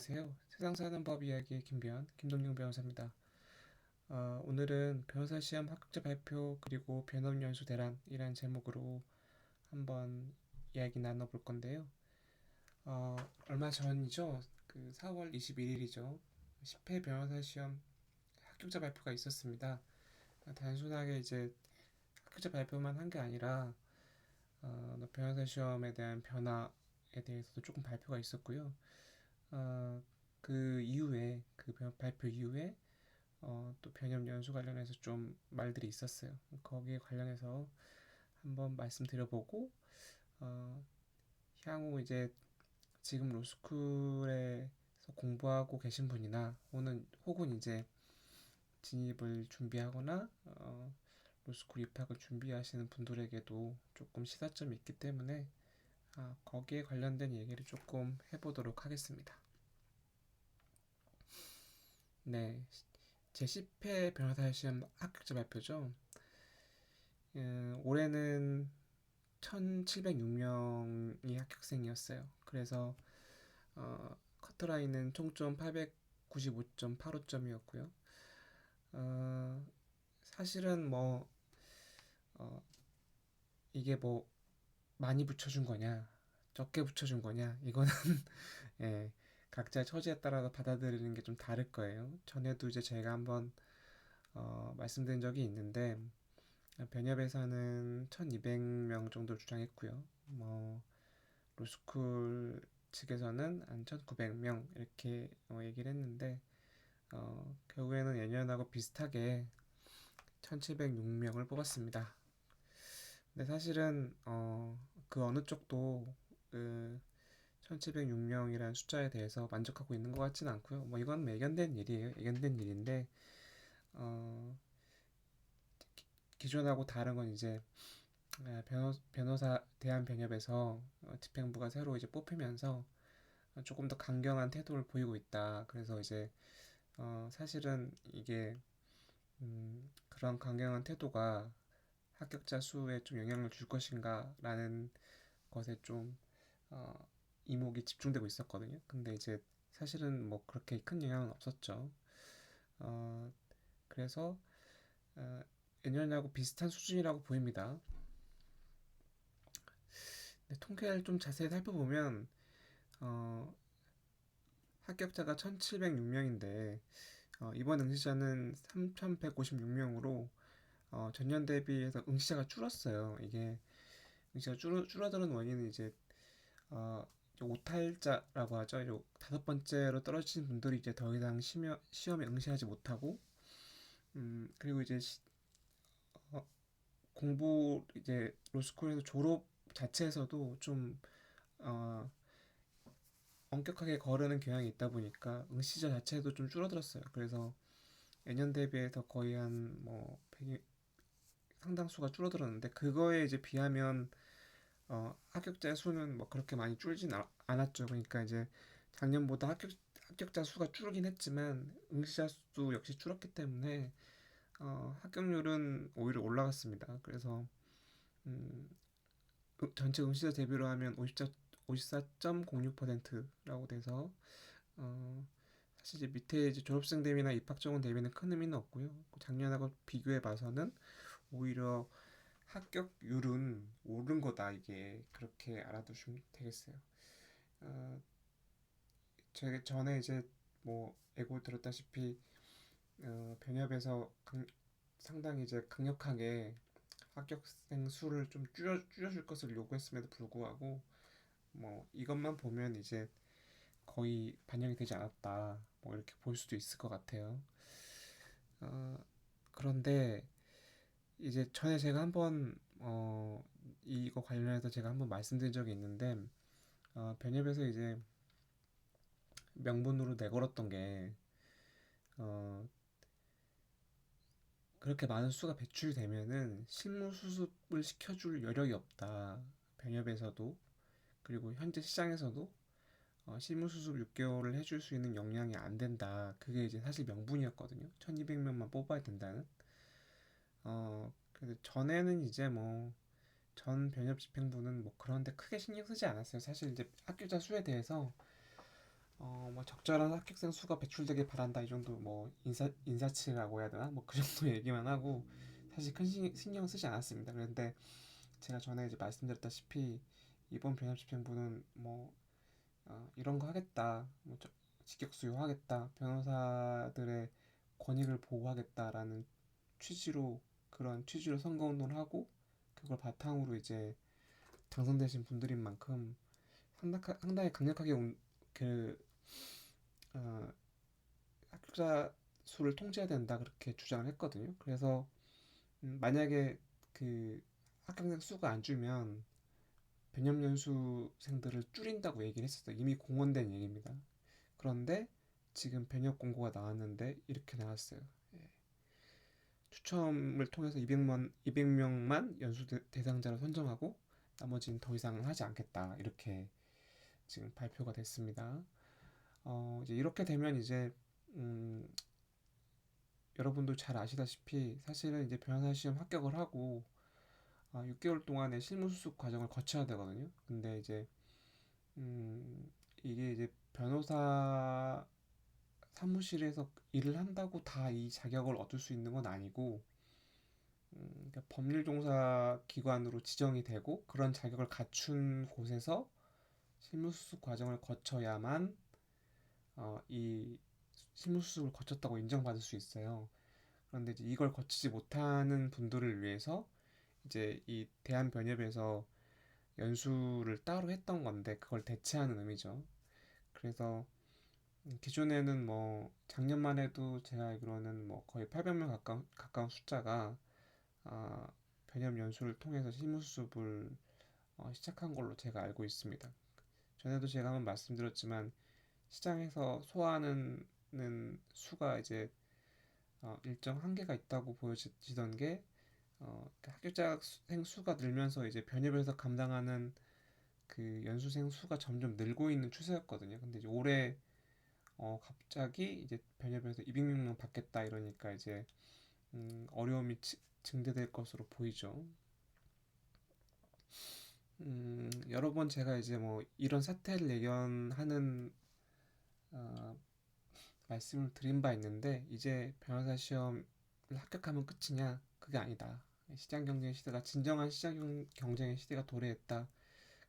안녕하세요. 세상 사는 법 이야기의 김동영 변호사입니다. 오늘은 변호사 시험 합격자 발표 그리고 변업 연수 대란이라는 제목으로 한번 이야기 나눠볼 건데요. 얼마 전이죠. 그 4월 21일이죠. 10회 변호사 시험 합격자 발표가 있었습니다. 단순하게 이제 합격자 발표만 한 게 아니라 변호사 시험에 대한 변화에 대해서도 조금 발표가 있었고요. 어, 그 이후에 발표 이후에 또 변협 연수 관련해서 좀 말들이 있었어요. 거기에 관련해서 한번 말씀드려보고 어, 향후 이제 지금 로스쿨에서 공부하고 계신 분이나 혹은 이제 진입을 준비하거나 로스쿨 입학을 준비하시는 분들에게도 조금 시사점이 있기 때문에 거기에 관련된 얘기를 조금 해보도록 하겠습니다. 네, 제 10회 변호사 시험 합격자 발표죠. 올해는 1706명이 합격생이었어요. 그래서 커트라인은 총점 895.85점이었고요. 사실은 이게 많이 붙여준 거냐, 적게 붙여준 거냐, 이거는 예, 각자 처지에 따라서 받아들이는 게 좀 다를 거예요. 전에도 이제 제가 한번 말씀드린 적이 있는데 변협에서는 1200명 정도 주장했고요. 로스쿨 측에서는 한 1900명 이렇게 얘기를 했는데 결국에는 예년하고 비슷하게 1706명을 뽑았습니다. 근데 사실은 그 어느 쪽도 그 1706명이라는 숫자에 대해서 만족하고 있는 것 같지는 않고요. 이건 예견된 일이에요. 예견된 일인데 기존하고 다른 건 이제 변호사 대한변협에서 집행부가 새로 이제 뽑히면서 조금 더 강경한 태도를 보이고 있다. 그래서 이제 사실은 이게 그런 강경한 태도가 합격자 수에 좀 영향을 줄 것인가라는 것에 좀 어, 이목이 집중되고 있었거든요. 근데 이제 사실은 그렇게 큰 영향은 없었죠. 어, 그래서 예년하고 비슷한 수준이라고 보입니다. 통계를 좀 자세히 살펴보면 어, 합격자가 1706명인데 이번 응시자는 3156명으로 전년 대비해서 응시자가 줄었어요. 이게 응시가 줄어드는 원인은 이제 어, 오탈자라고 하죠. 이제 다섯 번째로 떨어지신 분들이 이제 더 이상 시험에 응시하지 못하고 그리고 이제 어, 공부 이제 로스쿨에서 졸업 자체에서도 좀 어, 엄격하게 거르는 경향이 있다 보니까 응시자 자체도 좀 줄어들었어요. 그래서 예년 대비해서 거의 한뭐 상당수가 줄어들었는데 그거에 이제 비하면 합격자 수는 그렇게 많이 줄진 않았죠. 그러니까 이제 작년보다 합격자 수가 줄긴 했지만 응시자 수도 역시 줄었기 때문에 합격률은 오히려 올라갔습니다. 그래서 음, 전체 응시자 대비로 하면 54.06%라고 돼서 어, 사실 이제 밑에 이제 졸업생 대비나 입학 정원 대비는 큰 의미는 없고요. 작년하고 비교해 봐서는 오히려 합격률은 오른 거다. 이게 그렇게 알아두시면 되겠어요. 어, 제가 전에 이제 예고 들었다시피 변협에서 상당히 이제 강력하게 합격생 수를 좀 줄여줄 것을 요구했음에도 불구하고 이것만 보면 이제 거의 반영이 되지 않았다. 이렇게 볼 수도 있을 것 같아요. 어, 그런데 이제 전에 제가 한번 이거 관련해서 제가 한번 말씀드린 적이 있는데 변협에서 이제 명분으로 내걸었던 게 어, 그렇게 많은 수가 배출되면은 실무 수습을 시켜줄 여력이 없다. 변협에서도 그리고 현재 시장에서도 실무 수습 6개월을 해줄 수 있는 역량이 안 된다. 그게 이제 사실 명분이었거든요. 1200명만 뽑아야 된다는. 그래서 전에는 이제 전 변협 집행부는 그런데 크게 신경 쓰지 않았어요. 사실 이제 합격자 수에 대해서 뭐 적절한 합격생 수가 배출되길 바란다 이 정도 뭐 인사치라고 해야 되나 뭐 그 정도 얘기만 하고 사실 큰 신경 쓰지 않았습니다. 그런데 제가 전에 이제 말씀드렸다시피 이번 변협집행부는 뭐 이런 거 하겠다, 뭐 직격 수용하겠다, 변호사들의 권익을 보호하겠다라는 취지로 그런 취지로 선거운동을 하고 그걸 바탕으로 이제 당선되신 분들인 만큼 상당히 강력하게 그 어, 합격자 수를 통제해야 된다 그렇게 주장을 했거든요. 그래서 만약에 그 합격자 수가 안 주면 변협연수생들을 줄인다고 얘기를 했었어요. 이미 공언된 얘기입니다. 그런데 지금 변협 공고가 나왔는데 이렇게 나왔어요. 예. 추첨을 통해서 200명만 연수 대상자를 선정하고 나머지는 더 이상은 하지 않겠다. 이렇게 지금 발표가 됐습니다. 이제 이렇게 되면 이제 음, 여러분도 잘 아시다시피 사실은 이제 변호사 시험 합격을 하고 6개월 동안의 실무수습 과정을 거쳐야 되거든요. 근데 이제 이게 이제 변호사 사무실에서 일을 한다고 다 이 자격을 얻을 수 있는 건 아니고 그러니까 법률종사 기관으로 지정이 되고 그런 자격을 갖춘 곳에서 실무수습 과정을 거쳐야만 이 실무수습을 거쳤다고 인정받을 수 있어요. 그런데 이제 이걸 거치지 못하는 분들을 위해서 이제 이 대한변협에서 연수를 따로 했던 건데 그걸 대체하는 의미죠. 그래서 기존에는 뭐 작년만 해도 제가 알기로는 뭐 거의 800명 가까운 숫자가 아, 변협 연수를 통해서 실무수습을 시작한 걸로 제가 알고 있습니다. 전에도 제가 한번 말씀드렸지만 시장에서 소화하는 수가 이제 일정 한계가 있다고 보여지던 게 그 합격자생 수가 늘면서 이제 변협에서 감당하는 그 연수생 수가 점점 늘고 있는 추세였거든요. 근데 이제 올해 갑자기 이제 변협에서 200명 받겠다 이러니까 이제 어려움이 증대될 것으로 보이죠. 여러 번 제가 이제 뭐 이런 사태를 예견하는 어, 말씀을 드린 바 있는데 이제 변호사 시험을 합격하면 끝이냐? 그게 아니다. 시장 경쟁 시대가 진정한 시장 경쟁의 시대가 도래했다.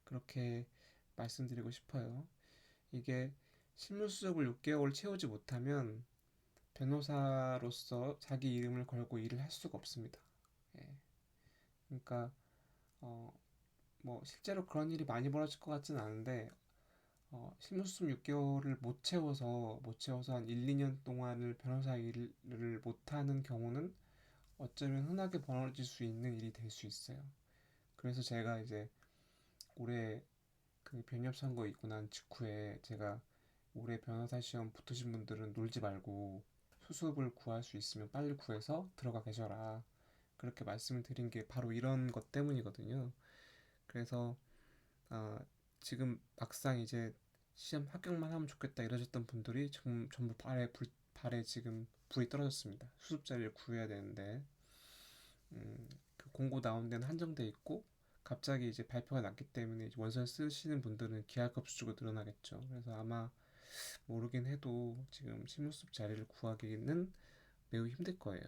그렇게 말씀드리고 싶어요. 이게 실무수습을 6개월 채우지 못하면 변호사로서 자기 이름을 걸고 일을 할 수가 없습니다. 예. 그러니까 어, 뭐 실제로 그런 일이 많이 벌어질 것 같지는 않은데 실무수습 6개월을 못 채워서 한 1, 2년 동안을 변호사 일을 못하는 경우는 어쩌면 흔하게 벌어질 수 있는 일이 될 수 있어요. 그래서 제가 이제 올해 그 변협 선거 있고 난 직후에 제가 올해 변호사 시험 붙으신 분들은 놀지 말고 수습을 구할 수 있으면 빨리 구해서 들어가 계셔라. 그렇게 말씀을 드린 게 바로 이런 것 때문이거든요. 그래서 아, 지금 막상 이제 시험 합격만 하면 좋겠다 이러셨던 분들이 전부 발에 지금 불이 떨어졌습니다. 수습 자리를 구해야 되는데 그 공고 나온 데는 한정돼 있고 갑자기 이제 발표가 났기 때문에 이제 원서 쓰시는 분들은 기하급 수주가 늘어나겠죠. 그래서 아마 모르긴 해도 지금 실무수습 자리를 구하기는 매우 힘들 거예요.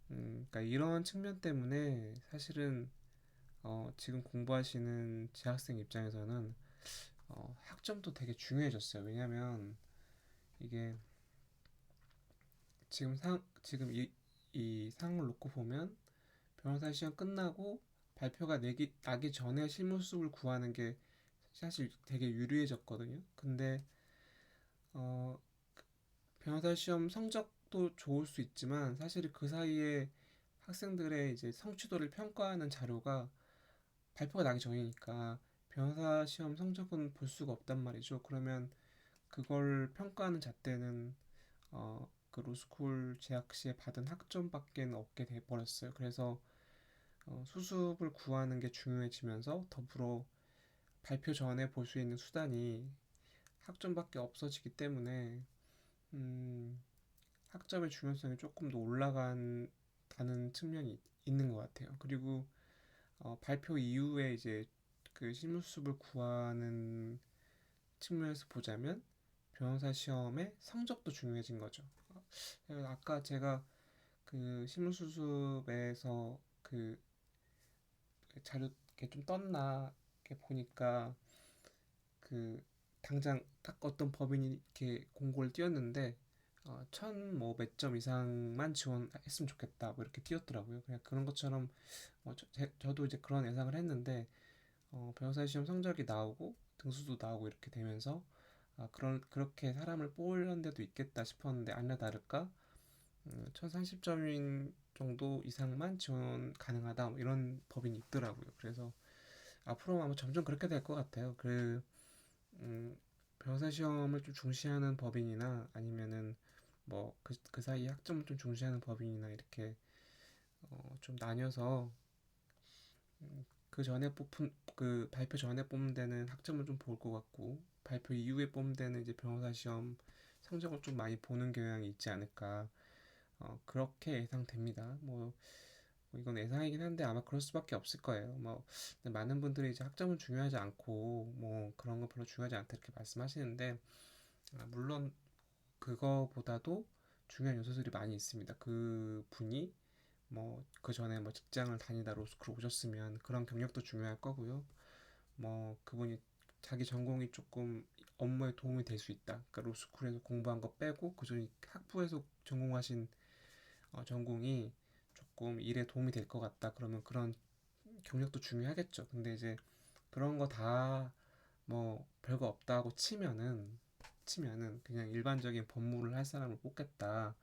그러니까 이런 측면 때문에 사실은 지금 공부하시는 재학생 입장에서는 학점도 되게 중요해졌어요. 왜냐면 이게 지금 이 상을 놓고 보면 변호사 시험 끝나고 발표가 나기 전에 실무수습을 구하는 게 사실 되게 유리해졌거든요. 근데 어, 변호사 시험 성적도 좋을 수 있지만 사실 그 사이에 학생들의 이제 성취도를 평가하는 자료가 발표가 나기 전이니까 변호사 시험 성적은 볼 수가 없단 말이죠. 그러면 그걸 평가하는 잣대는 그 로스쿨 재학 시에 받은 학점밖에 없게 돼 버렸어요. 그래서 수습을 구하는 게 중요해지면서 더불어 발표 전에 볼 수 있는 수단이 학점밖에 없어지기 때문에 음, 학점의 중요성이 조금 더 올라간다는 측면이 있는 것 같아요. 그리고 발표 이후에 이제 그 실무수습을 구하는 측면에서 보자면 변호사 시험의 성적도 중요해진 거죠. 아까 제가 그 실무수습에서 그 자료 이렇게 좀 떴나 이렇게 보니까 그 당장 딱 어떤 법인이 이렇게 공고를 띄웠는데 천 뭐 몇 점 이상만 지원했으면 좋겠다 뭐 이렇게 띄웠더라고요. 그냥 그런 것처럼 저도 이제 그런 예상을 했는데 변호사 시험 성적이 나오고 등수도 나오고 이렇게 되면서 그렇게 사람을 뽑으려는 데도 있겠다 싶었는데 아니나 다를까 1030점 정도 이상만 지원 가능하다 뭐 이런 법인이 있더라고요. 그래서 앞으로 아마 점점 그렇게 될 것 같아요. 음, 변호사 시험을 좀 중시하는 법인이나 아니면은 뭐 그 사이 학점을 좀 중시하는 법인이나 이렇게 좀 나뉘어서 그 전에 뽑은 그 발표 전에 뽑는 데는 학점을 좀 볼 것 같고 발표 이후에 뽑는 데는 이제 변호사 시험 성적을 좀 많이 보는 경향이 있지 않을까 그렇게 예상됩니다. 뭐 이건 예상이긴 한데 아마 그럴 수밖에 없을 거예요. 뭐 많은 분들이 이제 학점은 중요하지 않고 뭐 그런 거 별로 중요하지 않다 이렇게 말씀하시는데 물론 그거보다도 중요한 요소들이 많이 있습니다. 그 분이 뭐 그 전에 뭐 직장을 다니다 로스쿨 오셨으면 그런 경력도 중요할 거고요. 뭐 그분이 자기 전공이 조금 업무에 도움이 될 수 있다. 그러니까 로스쿨에서 공부한 거 빼고 그전에 학부에서 전공하신 전공이 조금 일에 도움이 될 것 같다. 그러면 그런 경력도 중요하겠죠. 근데 이제 그런 거 다 뭐 별거 없다고 치면은 그냥 일반적인 법무를 할 사람을 뽑겠다.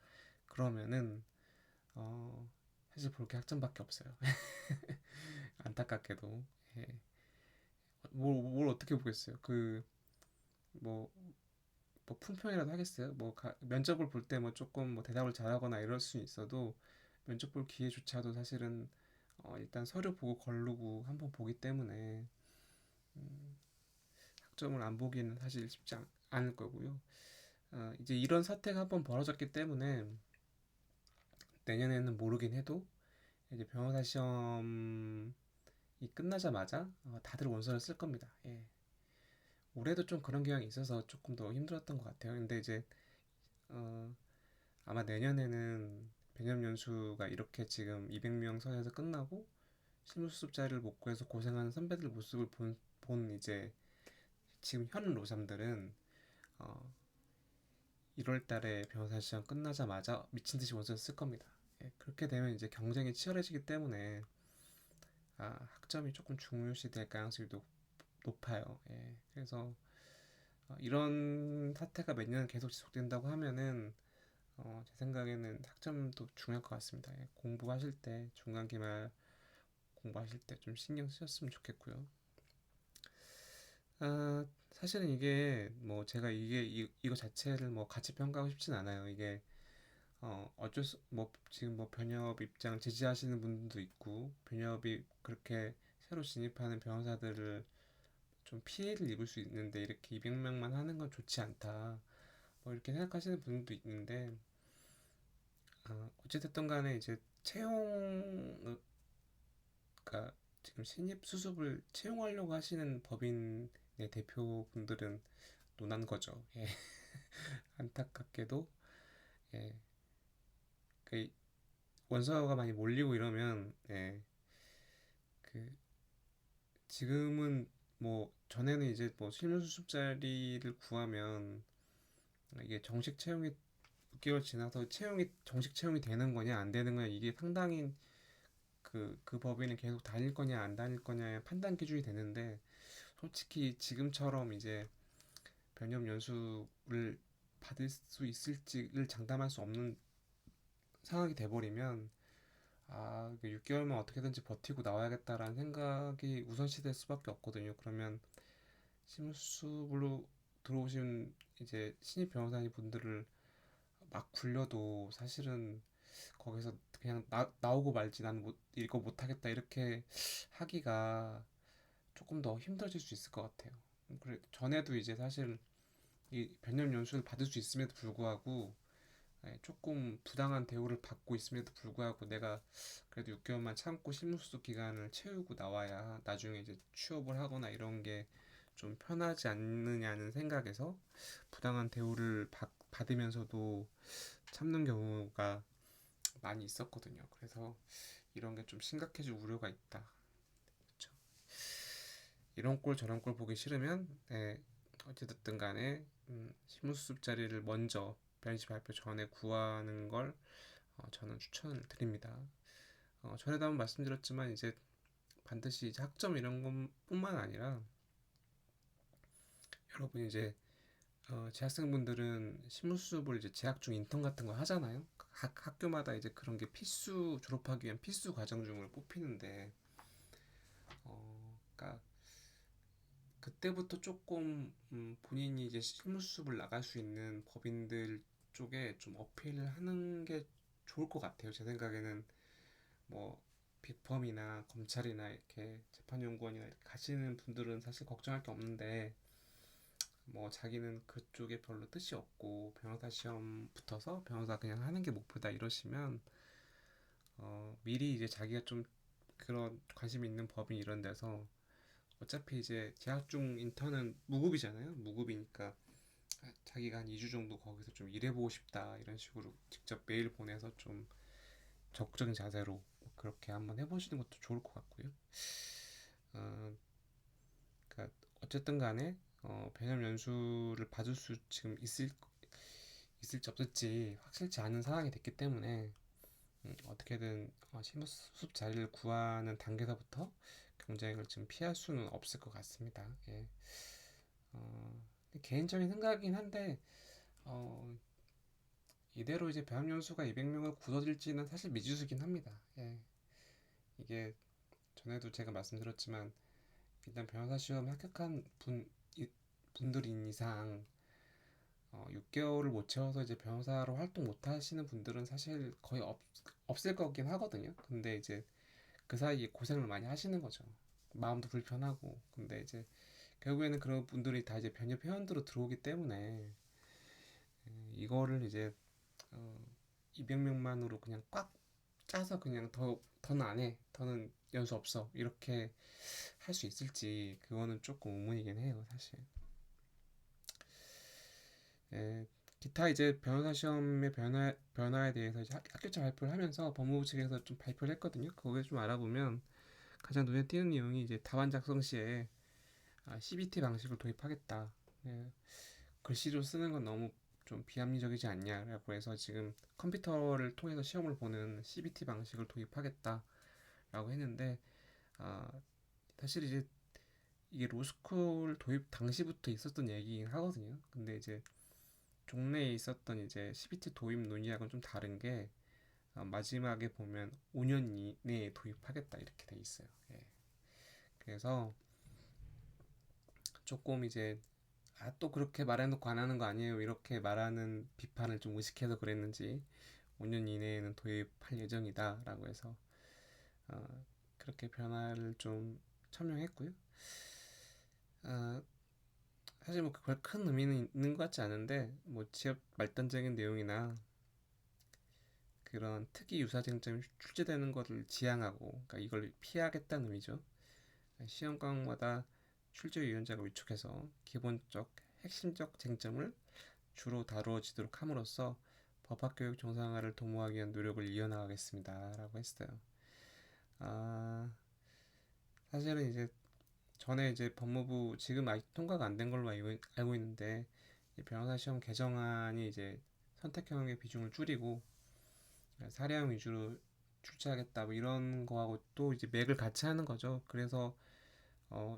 그러면은 어 사실 볼 게 학점밖에 없어요. 안타깝게도 예. 뭘 어떻게 보겠어요. 뭐, 뭐 품평이라도 하겠어요. 면접을 볼 때 뭐 조금 뭐 대답을 잘하거나 이럴 수 있어도 면접 볼 기회조차도 사실은 일단 서류 보고 걸르고 한번 보기 때문에 음, 학점을 안 보기는 사실 쉽지 않을 거고요. 이제 이런 사태가 한번 벌어졌기 때문에 내년에는 모르긴 해도 이제 변호사 시험이 끝나자마자 다들 원서를 쓸 겁니다. 예. 올해도 좀 그런 경향이 있어서 조금 더 힘들었던 것 같아요. 근데 이제 어, 아마 내년에는 배념 연수가 이렇게 지금 200명 선에서 끝나고 실무수습자를 못 구해서 고생하는 선배들 모습을 본 이제 지금 현 로삼들은 어, 1월 달에 변호사 시험 끝나자마자 미친 듯이 원서를 쓸 겁니다. 예, 그렇게 되면 이제 경쟁이 치열해지기 때문에 학점이 조금 중요시 될 가능성이 높아요. 예, 그래서 이런 사태가 몇 년 계속 지속된다고 하면은 제 생각에는 학점도 중요할 것 같습니다. 예, 공부하실 때 중간 기말 공부하실 때 좀 신경 쓰셨으면 좋겠고요. 사실은 이게 뭐 제가 이거 자체를 뭐 같이 평가하고 싶진 않아요. 이게 어쩔 수 뭐 지금 뭐 변협 입장 지지하시는 분들도 있고 변협이 그렇게 새로 진입하는 변호사들을 좀 피해를 입을 수 있는데 이렇게 200명만 하는 건 좋지 않다. 뭐 이렇게 생각하시는 분들도 있는데 어찌됐든 간에 이제 그러니까 지금 신입 수습을 채용하려고 하시는 법인의 대표분들은 논한 거죠. 예. 안타깝게도 예. 그 원서가 많이 몰리고 이러면 그 지금은 뭐 전에는 이제 뭐 실무 수습 자리를 구하면 이게 정식 채용이 6개월 지나서 채용이 정식 채용이 되는 거냐 안 되는 거냐 이게 상당히 그 법인을 계속 다닐 거냐 안 다닐 거냐의 판단 기준이 되는데 솔직히 지금처럼 이제 변협 연수를 받을 수 있을지를 장담할 수 없는 상황이 돼버리면 6개월만 어떻게든지 버티고 나와야겠다라는 생각이 우선시될 수밖에 없거든요. 그러면 심수로 들어오신 이제 신입 변호사님 분들을 막 굴려도 사실은 거기서 그냥 나오고 말지 나는 이거 못하겠다 이렇게 하기가 조금 더 힘들어질 수 있을 것 같아요. 그래 전에도 이제 사실 이 변념 연수를 받을 수 있음에도 불구하고 조금 부당한 대우를 받고 있음에도 불구하고 내가 그래도 6개월만 참고 실무수습 기간을 채우고 나와야 나중에 이제 취업을 하거나 이런 게 좀 편하지 않느냐는 생각에서 부당한 대우를 받으면서도 참는 경우가 많이 있었거든요. 그래서 이런 게 좀 심각해질 우려가 있다. 그쵸? 이런 꼴 저런 꼴 보기 싫으면 네, 어찌됐든 간에 심무수습 자리를 먼저 변시 발표 전에 구하는 걸 저는 추천을 드립니다. 전에도 한번 말씀드렸지만 이제 반드시 이제 학점 이런 것뿐만 아니라 여러분 이제 재학생분들은 심무수습을 이제 재학 중 인턴 같은 거 하잖아요. 학교마다 이제 그런 게 필수 졸업하기 위한 필수 과정 중으로 뽑히는데 그러니까 그때부터 조금 본인이 이제 실무수습을 나갈 수 있는 법인들 쪽에 좀 어필을 하는 게 좋을 것 같아요. 제 생각에는 뭐 빅펌이나 검찰이나 이렇게 재판연구원이나 이렇게 가시는 분들은 사실 걱정할 게 없는데 뭐 자기는 그쪽에 별로 뜻이 없고 변호사 시험 붙어서 변호사 그냥 하는 게 목표다 이러시면 미리 이제 자기가 좀 그런 관심 있는 법인 이런 데서 어차피 이제 재학 중 인턴은 무급이잖아요. 무급이니까 자기가 한 2주 정도 거기서 좀 일해보고 싶다 이런 식으로 직접 메일 보내서 좀 적극적인 자세로 그렇게 한번 해보시는 것도 좋을 것 같고요. 어, 그러니까 어쨌든 간에 배념 연수를 받을 수 지금 있을지 없을지 확실치 않은 상황이 됐기 때문에 어떻게든 심수습 자리를 구하는 단계에서부터 경쟁을 지금 피할 수는 없을 것 같습니다. 예. 어, 개인적인 생각이긴 한데 어, 이대로 이제 배합 연수가 200명을 굳어질지는 사실 미지수긴 합니다. 예. 이게 전에도 제가 말씀드렸지만 일단 변호사 시험 합격한 분들인 이상 6개월을 못 채워서 이제 변호사로 활동 못 하시는 분들은 사실 거의 없을 거긴 하거든요. 근데 이제 그 사이에 고생을 많이 하시는 거죠. 마음도 불편하고. 근데 이제 결국에는 그런 분들이 다 이제 변협 회원들로 들어오기 때문에 이거를 이제 200명만으로 그냥 꽉 짜서 그냥 더는 안 해. 더는 연수 없어. 이렇게 할 수 있을지 그거는 조금 의문이긴 해요, 사실. 예, 기타 이제 변호사 시험의 변화에 대해서 이제 학교차 발표를 하면서 법무부 측에서 좀 발표를 했거든요. 거기에 좀 알아보면 가장 눈에 띄는 내용이 이제 답안 작성 시에 CBT 방식을 도입하겠다. 예, 글씨로 쓰는 건 너무 좀 비합리적이지 않냐라고 해서 지금 컴퓨터를 통해서 시험을 보는 CBT 방식을 도입하겠다라고 했는데 아, 사실 이제 이게 로스쿨 도입 당시부터 있었던 얘기긴 하거든요. 근데 이제 종래에 있었던 이제 CBT 도입 논의하고는 좀 다른 게 마지막에 보면 5년 이내에 도입하겠다 이렇게 돼 있어요. 예. 그래서 조금 이제 또 그렇게 말해놓고 안 하는 거 아니에요 이렇게 말하는 비판을 좀 의식해서 그랬는지 5년 이내에는 도입할 예정이다라고 해서 그렇게 변화를 좀 첨언했고요. 어, 사실 뭐 그걸 큰 의미는 있는 것 같지 않은데 뭐 지역 말단적인 내용이나 그런 특이 유사 쟁점이 출제되는 것을 지양하고 그러니까 이걸 피하겠다는 의미죠. 시험 과목마다 출제위원자가 위촉해서 기본적 핵심적 쟁점을 주로 다루어지도록 함으로써 법학교육 정상화를 도모하기 위한 노력을 이어나가겠습니다. 라고 했어요. 아, 사실은 이제 전에 이제 법무부 지금 아직 통과가 안 된 걸로 알고 있는데 변호사 시험 개정안이 이제 선택형의 비중을 줄이고 사례형 위주로 출제하겠다 뭐 이런 거하고 또 이제 맥을 같이 하는 거죠. 그래서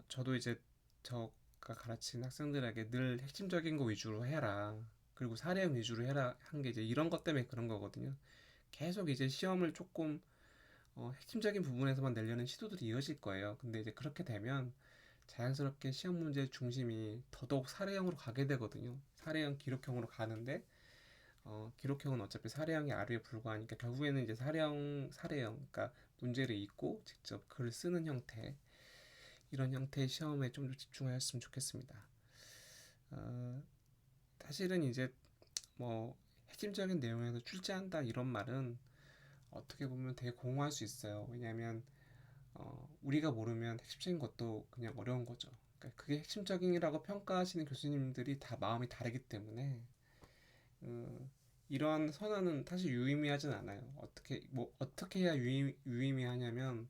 저도 이제 저가 가르친 학생들에게 늘 핵심적인 거 위주로 해라. 그리고 사례형 위주로 해라 한 게 이제 이런 것 때문에 그런 거거든요. 계속 이제 시험을 조금 핵심적인 부분에서만 내려는 시도들이 이어질 거예요. 근데 이제 그렇게 되면 자연스럽게 시험 문제 중심이 더더욱 사례형으로 가게 되거든요. 사례형, 기록형으로 가는데 기록형은 어차피 사례형이 아류에 불과하니까 결국에는 이제 사례형, 그러니까 문제를 읽고 직접 글 쓰는 형태 이런 형태의 시험에 좀 더 집중하였으면 좋겠습니다. 어, 사실은 이제 뭐 핵심적인 내용에서 출제한다 이런 말은 어떻게 보면 되게 공허할 수 있어요. 왜냐하면 우리가 모르면 핵심적인 것도 그냥 어려운 거죠. 그러니까 그게 핵심적이라고 평가하시는 교수님들이 다 마음이 다르기 때문에 어, 이런 선언은 사실 유의미하진 않아요. 어떻게 해야 유의미하냐면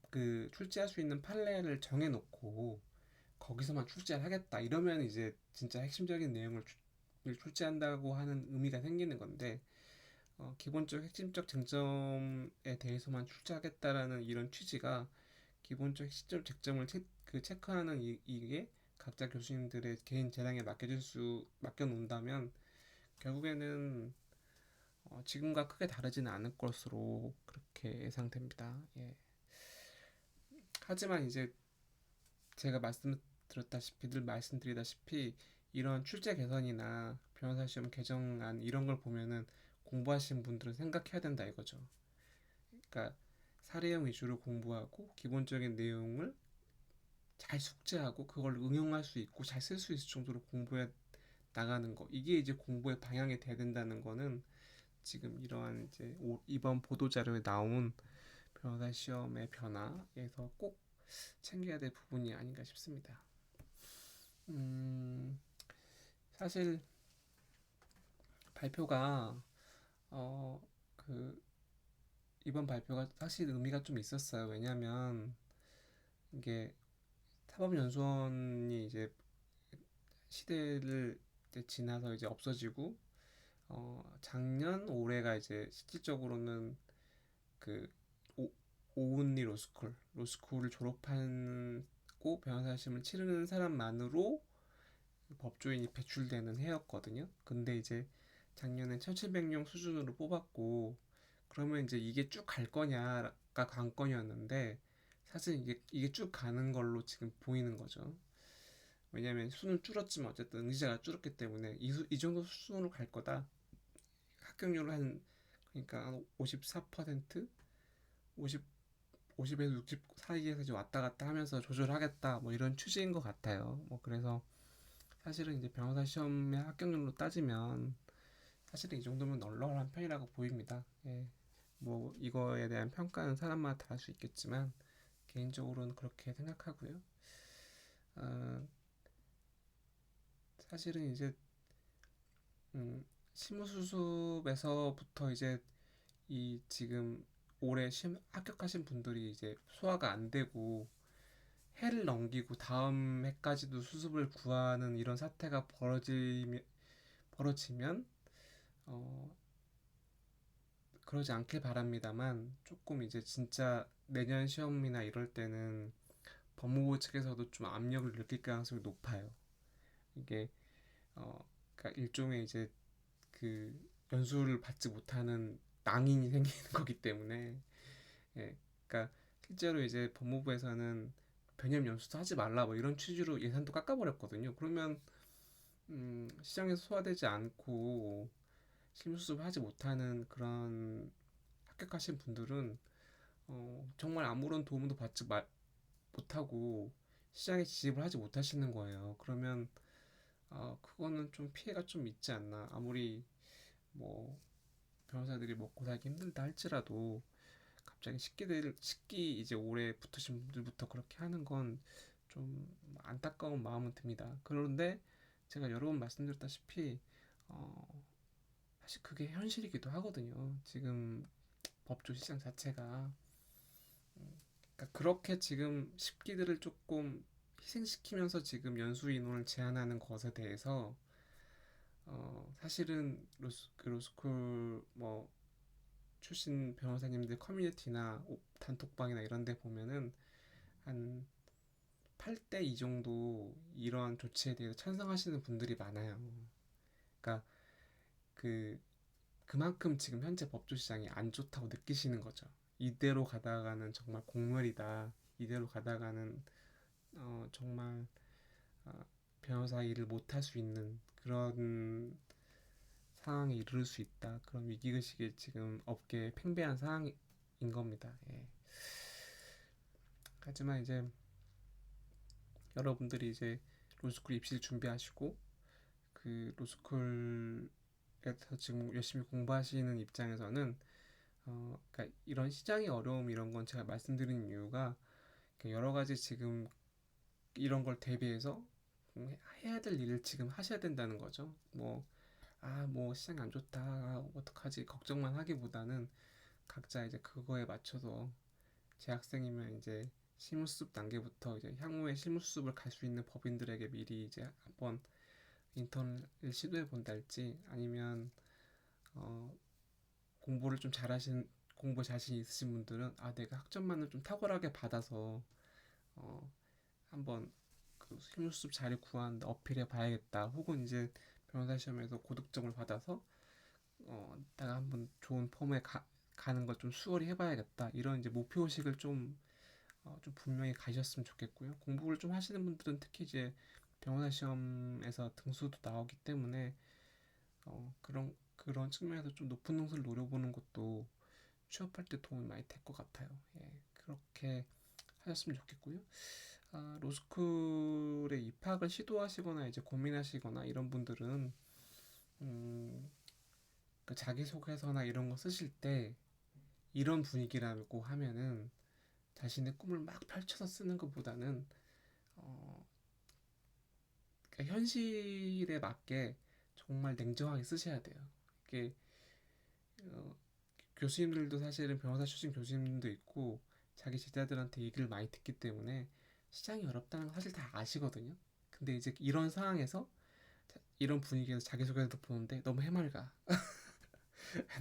그 출제할 수 있는 판례를 정해놓고 거기서만 출제를 하겠다 이러면 이제 진짜 핵심적인 내용을 출제한다고 하는 의미가 생기는 건데 기본적 핵심적 쟁점에 대해서만 출제하겠다라는 이런 취지가 기본적 핵심적 쟁점을 체크하는 이게 각자 교수님들의 개인 재량에 맡겨놓는다면 결국에는 지금과 크게 다르지는 않을 것으로 그렇게 예상됩니다. 예. 하지만 이제 제가 늘 말씀드리다시피 이런 출제 개선이나 변호사 시험 개정안 이런 걸 보면은 공부하신 분들은 생각해야 된다 이거죠. 그러니까 사례형 위주로 공부하고 기본적인 내용을 잘 숙지하고 그걸 응용할 수 있고 잘 쓸 수 있을 정도로 공부해 나가는 거 이게 이제 공부의 방향이 돼야 된다는 거는 지금 이러한 이제 이번 보도 자료에 나온 변호사 시험의 변화에서 꼭 챙겨야 될 부분이 아닌가 싶습니다. 음, 사실 발표가 어, 그 이번 발표가 사실 의미가 좀 있었어요. 왜냐하면 이게 사법연수원이 이제 시대를 이제 지나서 이제 없어지고 작년 올해가 이제 실질적으로는 그 오, 오은리 로스쿨을 졸업하고 변호사 시험을 치르는 사람만으로 법조인이 배출되는 해였거든요. 근데 이제 작년에 1700명 수준으로 뽑았고 그러면 이제 이게 쭉 갈 거냐가 관건이었는데 사실 이게 쭉 가는 걸로 지금 보이는 거죠. 왜냐면 수는 줄었지만 어쨌든 응시자가 줄었기 때문에 이 정도 수준으로 갈 거다. 합격률을 그러니까 한 54%, 50 50에서 60 사이에서 이제 왔다 갔다 하면서 조절하겠다 뭐 이런 취지인 것 같아요. 뭐 그래서 사실은 이제 변호사 시험의 합격률로 따지면 사실은 이 정도면 널널한 편이라고 보입니다. 예. 뭐 이거에 대한 평가는 사람마다 다를 수 있겠지만 개인적으로는 그렇게 생각하고요. 어, 사실은 이제 심의수습에서부터 이제 이 지금 올해 합격하신 분들이 이제 소화가 안 되고 해를 넘기고 다음 해까지도 수습을 구하는 이런 사태가 벌어지면 어, 그러지 않길 바랍니다만 조금 이제 진짜 내년 시험이나 이럴 때는 법무부 측에서도 좀 압력을 느낄 가능성이 높아요. 이게 그러니까 일종의 이제 그 연수를 받지 못하는 낭인이 생기는 거기 때문에 예, 그러니까 실제로 이제 법무부에서는 변협 연수도 하지 말라 뭐 이런 취지로 예산도 깎아버렸거든요. 그러면 시장에서 소화되지 않고 심수습을 하지 못하는 그런 합격하신 분들은 정말 아무런 도움도 못하고 시장에 진입을 하지 못하시는 거예요. 그러면 그거는 좀 피해가 좀 있지 않나. 아무리 뭐 변호사들이 먹고 살기 힘들다 할지라도 갑자기 식기 이제 올해 붙으신 분들부터 그렇게 하는 건 좀 안타까운 마음은 듭니다. 그런데 제가 여러 번 말씀드렸다시피 어, 사실 그게 현실이기도 하거든요. 지금 법조 시장 자체가 그러니까 그렇게 지금 식기들을 조금 희생시키면서 지금 연수 인원을 제한하는 것에 대해서 사실은 로스쿨 뭐 출신 변호사님들 커뮤니티나 단톡방이나 이런 데 보면은 한 8대 2 정도 이러한 조치에 대해서 찬성하시는 분들이 많아요. 그러니까 그 그만큼 지금 현재 법조 시장이 안 좋다고 느끼시는 거죠. 이대로 가다가는 정말 공멸이다. 이대로 가다가는 정말 어, 변호사 일을 못 할 수 있는 그런 상황에 이르를 수 있다. 그런 위기의식이 지금 업계에 팽배한 상황인 겁니다. 예. 하지만 이제 여러분들이 이제 로스쿨 입시를 준비하시고 그 로스쿨에서 지금 열심히 공부하시는 입장에서는 그러니까 이런 시장의 어려움 이런 건 제가 말씀드리는 이유가 여러 가지 지금 이런 걸 대비해서 해야 될 일을 지금 하셔야 된다는 거죠. 뭐 시장이 안 좋다, 어떡하지 걱정만 하기보다는 각자 이제 그거에 맞춰서 재학생이면 이제 실무수습 단계부터 이제 향후에 실무수습을 갈 수 있는 법인들에게 미리 이제 한번 인턴을 시도해 본달지, 아니면 어, 공부를 좀 잘하신 공부 자신 있으신 분들은 내가 학점만을 좀 탁월하게 받아서 어, 한번 그 실무수습 자리 구하는데 어필해 봐야겠다, 혹은 이제 변호사 시험에서 고득점을 받아서 내가 한번 좋은 펌에 가는 걸 좀 수월히 해봐야겠다, 이런 이제 목표의식을 좀 분명히 가셨으면 좋겠고요. 공부를 좀 하시는 분들은 특히 이제 변호사 시험에서 등수도 나오기 때문에 그런 측면에서 좀 높은 등수를 노려보는 것도 취업할 때 도움이 많이 될 것 같아요. 예, 그렇게 하셨으면 좋겠고요. 로스쿨에 입학을 시도하시거나 이제 고민하시거나 이런 분들은 음, 그 자기소개서나 이런 거 쓰실 때 이런 분위기라고 하면은 자신의 꿈을 막 펼쳐서 쓰는 것보다는 어, 그러니까 현실에 맞게 정말 냉정하게 쓰셔야 돼요. 이게 어, 교수님들도 사실은 변호사 출신 교수님도 있고 자기 제자들한테 얘기를 많이 듣기 때문에 시장이 어렵다는 거 사실 다 아시거든요. 근데 이제 이런 상황에서 이런 분위기에서 자기소개서도 보는데 너무 해맑아.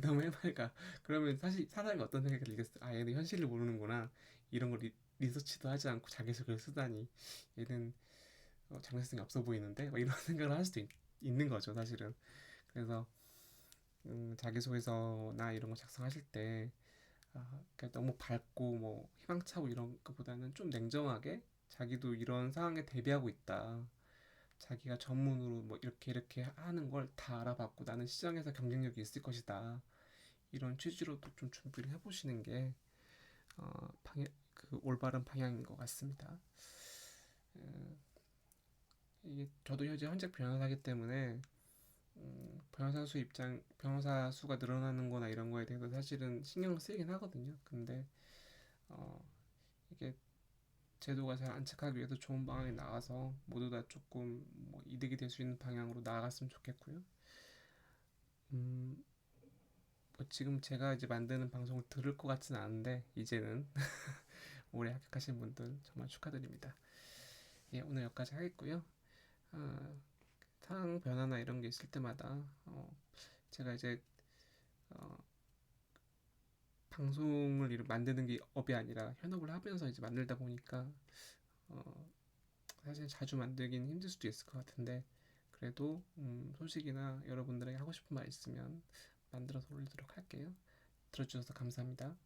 너무 해맑아. 그러면 사실 사람이 어떤 생각을 들겠어? 얘는 현실을 모르는구나. 이런 걸 리서치도 하지 않고 자기소개를 쓰다니. 얘는 장래성이 없어 보이는데? 이런 생각을 할 수도 있는 거죠, 사실은. 그래서 자기소개서나 이런 거 작성하실 때 그러니까 너무 밝고 뭐 희망차고 이런 것보다는 좀 냉정하게 자기도 이런 상황에 대비하고 있다. 자기가 전문으로 뭐 이렇게 하는 걸 다 알아봤고 나는 시장에서 경쟁력이 있을 것이다. 이런 취지로도 좀 준비를 해보시는 게 그 올바른 방향인 것 같습니다. 음, 이게 저도 현재 변호사기 때문에 변호사 수가 늘어나는 거나 이런 거에 대해서 사실은 신경 쓰이긴 하거든요. 근데 어, 이게 제도가 잘 안착하기 위해서 좋은 방향이 나와서 모두 다 조금 뭐 이득이 될 수 있는 방향으로 나아갔으면 좋겠고요. 음, 뭐 지금 제가 이제 만드는 방송을 들을 것 같지는 않은데 이제는 올해 합격하신 분들 정말 축하드립니다. 예, 오늘 여기까지 하겠고요. 어, 상황 변화나 이런 게 있을 때마다 제가 이제 어, 방송을 만드는 게 업이 아니라 현업을 하면서 이제 만들다 보니까 어, 사실 자주 만들긴 힘들 수도 있을 것 같은데 그래도 소식이나 여러분들에게 하고 싶은 말 있으면 만들어서 올리도록 할게요. 들어주셔서 감사합니다.